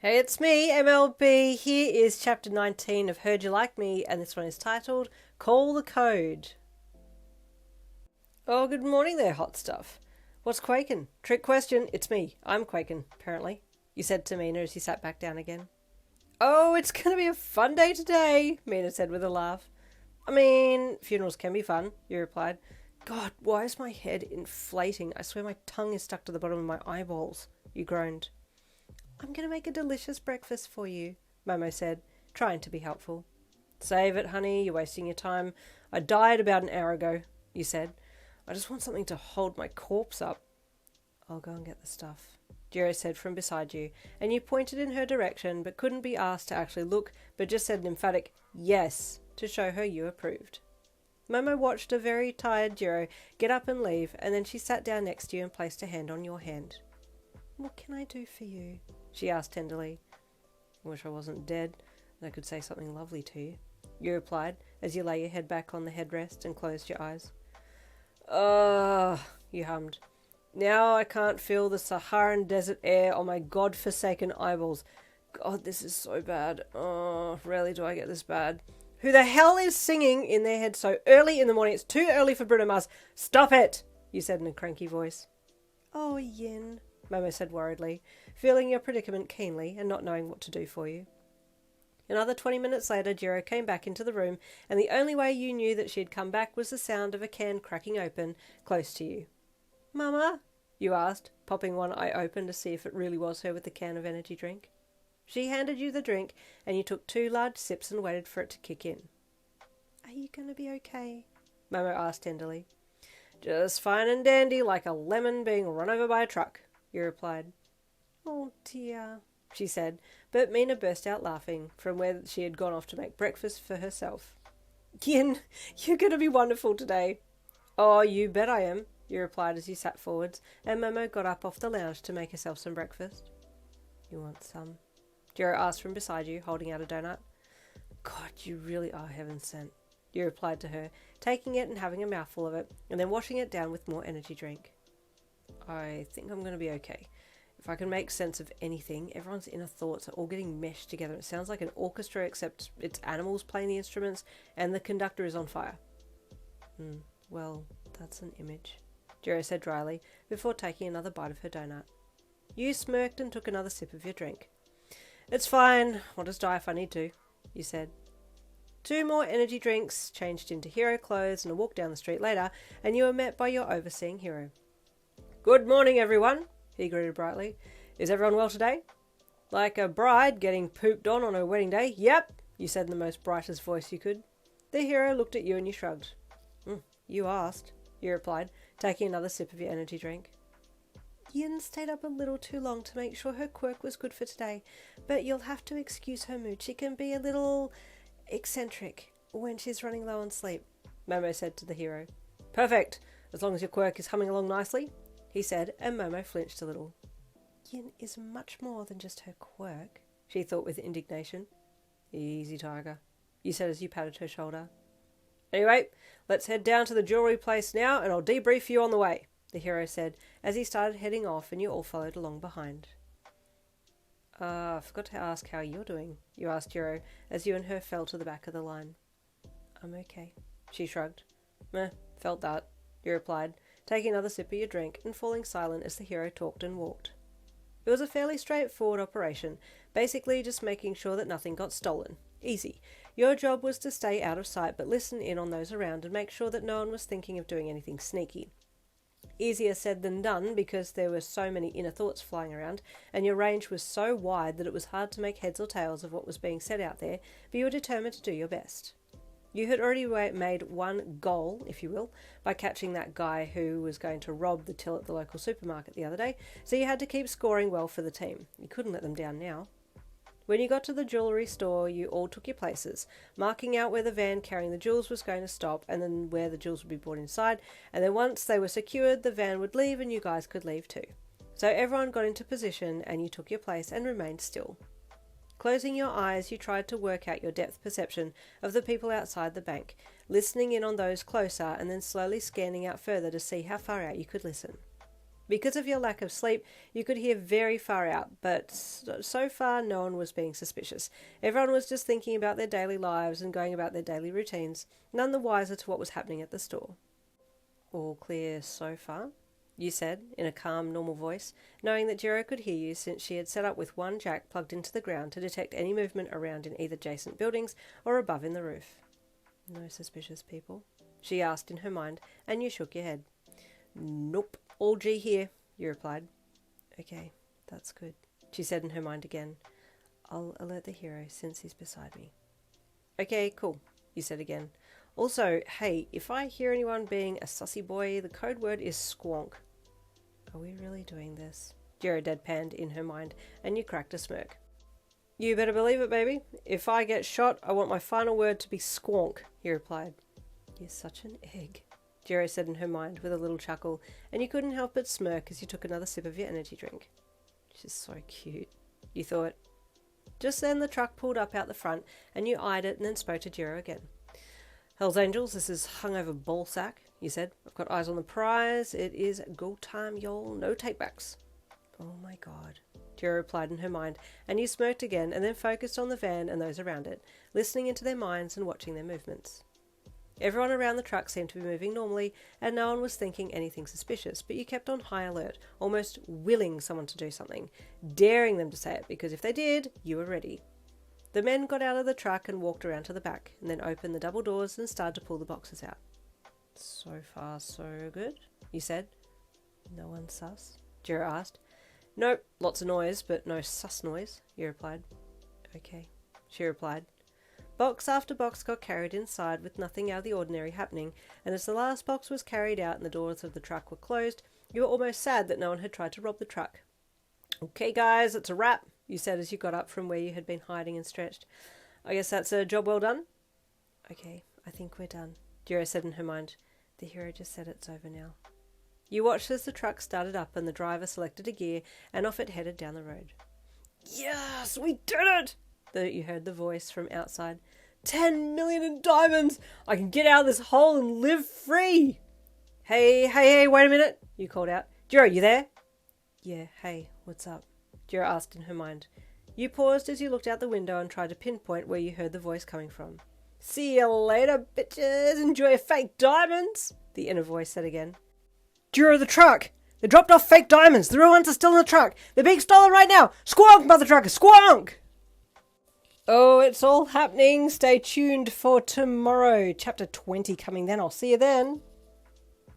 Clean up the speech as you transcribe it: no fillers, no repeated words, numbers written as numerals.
Hey, it's me, MLB. Here is chapter 19 of Heard You Like Me, and this one is titled Call the Code. Oh, good morning there, hot stuff. What's quaking? Trick question. It's me. I'm quaking, apparently, you said to Mina as you sat back down again. Oh, it's going to be a fun day today, Mina said with a laugh. I mean, funerals can be fun, you replied. God, why is my head inflating? I swear my tongue is stuck to the bottom of my eyeballs, you groaned. I'm going to make a delicious breakfast for you, Momo said, trying to be helpful. Save it, honey. You're wasting your time. I died about an hour ago, you said. I just want something to hold my corpse up. I'll go and get the stuff, Jirou said from beside you, and you pointed in her direction but couldn't be asked to actually look, but just said an emphatic yes to show her you approved. Momo watched a very tired Jirou get up and leave, and then she sat down next to you and placed a hand on your hand. What can I do for you? She asked tenderly. I wish I wasn't dead and I could say something lovely to you, you replied as you lay your head back on the headrest and closed your eyes. You hummed. Now I can't feel the Saharan desert air on my god-forsaken eyeballs. God, this is so bad. Oh, rarely do I get this bad. Who the hell is singing in their head so early in the morning? It's too early for Bruno Mars. Stop it, you said in a cranky voice. Oh, Yin, Momo said worriedly, feeling your predicament keenly and not knowing what to do for you. Another 20 minutes later, Jirou came back into the room, and the only way you knew that she had come back was the sound of a can cracking open close to you. Mama? You asked, popping one eye open to see if it really was her with the can of energy drink. She handed you the drink, and you took 2 large sips and waited for it to kick in. Are you going to be okay? Momo asked tenderly. Just fine and dandy, like a lemon being run over by a truck, you replied. Oh dear, she said, but Mina burst out laughing from where she had gone off to make breakfast for herself. Yin, you're going to be wonderful today. Oh, you bet I am, you replied as you sat forwards, and Momo got up off the lounge to make herself some breakfast. You want some? Jirou asked from beside you, holding out a donut. God, you really are heaven sent, you replied to her, taking it and having a mouthful of it, and then washing it down with more energy drink. I think I'm going to be okay. If I can make sense of anything, everyone's inner thoughts are all getting meshed together. It sounds like an orchestra, except it's animals playing the instruments, and the conductor is on fire. Well, that's an image, Jirou said dryly, before taking another bite of her donut. You smirked and took another sip of your drink. It's fine. I'll just die if I need to, you said. 2 more energy drinks, changed into hero clothes, and a walk down the street later, and you were met by your overseeing hero. Good morning, everyone, he greeted brightly. Is everyone well today? Like a bride getting pooped on her wedding day? Yep, you said in the most brightest voice you could. The hero looked at you and you shrugged. You asked, you replied, taking another sip of your energy drink. Yin stayed up a little too long to make sure her quirk was good for today, but you'll have to excuse her mood. She can be a little eccentric when she's running low on sleep, Momo said to the hero. Perfect, as long as your quirk is humming along nicely, he said, and Momo flinched a little. Yin is much more than just her quirk, she thought with indignation. Easy, tiger, you said as you patted her shoulder. Anyway, let's head down to the jewellery place now, and I'll debrief you on the way, the hero said, as he started heading off, and you all followed along behind. I forgot to ask how you're doing, you asked Jirou, as you and her fell to the back of the line. I'm okay, she shrugged. Meh, felt that, you replied, taking another sip of your drink and falling silent as the hero talked and walked. It was a fairly straightforward operation, basically just making sure that nothing got stolen. Easy. Your job was to stay out of sight but listen in on those around and make sure that no one was thinking of doing anything sneaky. Easier said than done because there were so many inner thoughts flying around, and your range was so wide that it was hard to make heads or tails of what was being said out there, but you were determined to do your best. You had already made one goal, if you will, by catching that guy who was going to rob the till at the local supermarket the other day, so you had to keep scoring well for the team. You couldn't let them down now. When you got to the jewellery store, you all took your places, marking out where the van carrying the jewels was going to stop and then where the jewels would be brought inside, and then once they were secured, the van would leave and you guys could leave too. So everyone got into position and you took your place and remained still. Closing your eyes, you tried to work out your depth perception of the people outside the bank, listening in on those closer and then slowly scanning out further to see how far out you could listen. Because of your lack of sleep, you could hear very far out, but so far no one was being suspicious. Everyone was just thinking about their daily lives and going about their daily routines, none the wiser to what was happening at the store. All clear so far? You said, in a calm, normal voice, knowing that Jirou could hear you since she had set up with one jack plugged into the ground to detect any movement around in either adjacent buildings or above in the roof. No suspicious people? She asked in her mind, and you shook your head. Nope, all G here, you replied. Okay, that's good, she said in her mind again. I'll alert the hero since he's beside me. Okay, cool, you said again. Also, hey, if I hear anyone being a sussy boy, the code word is squonk. Are we really doing this? Jirou deadpanned in her mind, and you cracked a smirk. You better believe it, baby. If I get shot, I want my final word to be squonk, he replied. You're such an egg, Jirou said in her mind with a little chuckle, and you couldn't help but smirk as you took another sip of your energy drink. She's so cute, you thought. Just then the truck pulled up out the front, and you eyed it and then spoke to Jirou again. Hells Angels, this is hungover ballsack, you said. I've got eyes on the prize. It is go time, y'all. No takebacks. Oh my god, Jirou replied in her mind, and you smirked again and then focused on the van and those around it, listening into their minds and watching their movements. Everyone around the truck seemed to be moving normally, and no one was thinking anything suspicious, but you kept on high alert, almost willing someone to do something, daring them to say it, because if they did, you were ready. The men got out of the truck and walked around to the back, and then opened the double doors and started to pull the boxes out. So far, so good, you said. No one sus? Jirou asked. Nope, lots of noise, but no sus noise, you replied. Okay, she replied. Box after box got carried inside with nothing out of the ordinary happening, and as the last box was carried out and the doors of the truck were closed, you were almost sad that no one had tried to rob the truck. Okay guys, it's a wrap, you said as you got up from where you had been hiding and stretched. I guess that's a job well done? Okay, I think we're done, Jirou said in her mind. The hero just said it's over now. You watched as the truck started up and the driver selected a gear and off it headed down the road. Yes, we did it! You heard the voice from outside. 10 million in diamonds! I can get out of this hole and live free! Hey, wait a minute, you called out. Jirou, you there? Yeah, hey, what's up? Jirou asked in her mind. You paused as you looked out the window and tried to pinpoint where you heard the voice coming from. See you later, bitches! Enjoy your fake diamonds! The inner voice said again. Jirou, the truck! They dropped off fake diamonds! The real ones are still in the truck! They're being stolen right now! Squonk, mother trucker! Squonk! Oh, it's all happening. Stay tuned for tomorrow. Chapter 20 coming then. I'll see you then.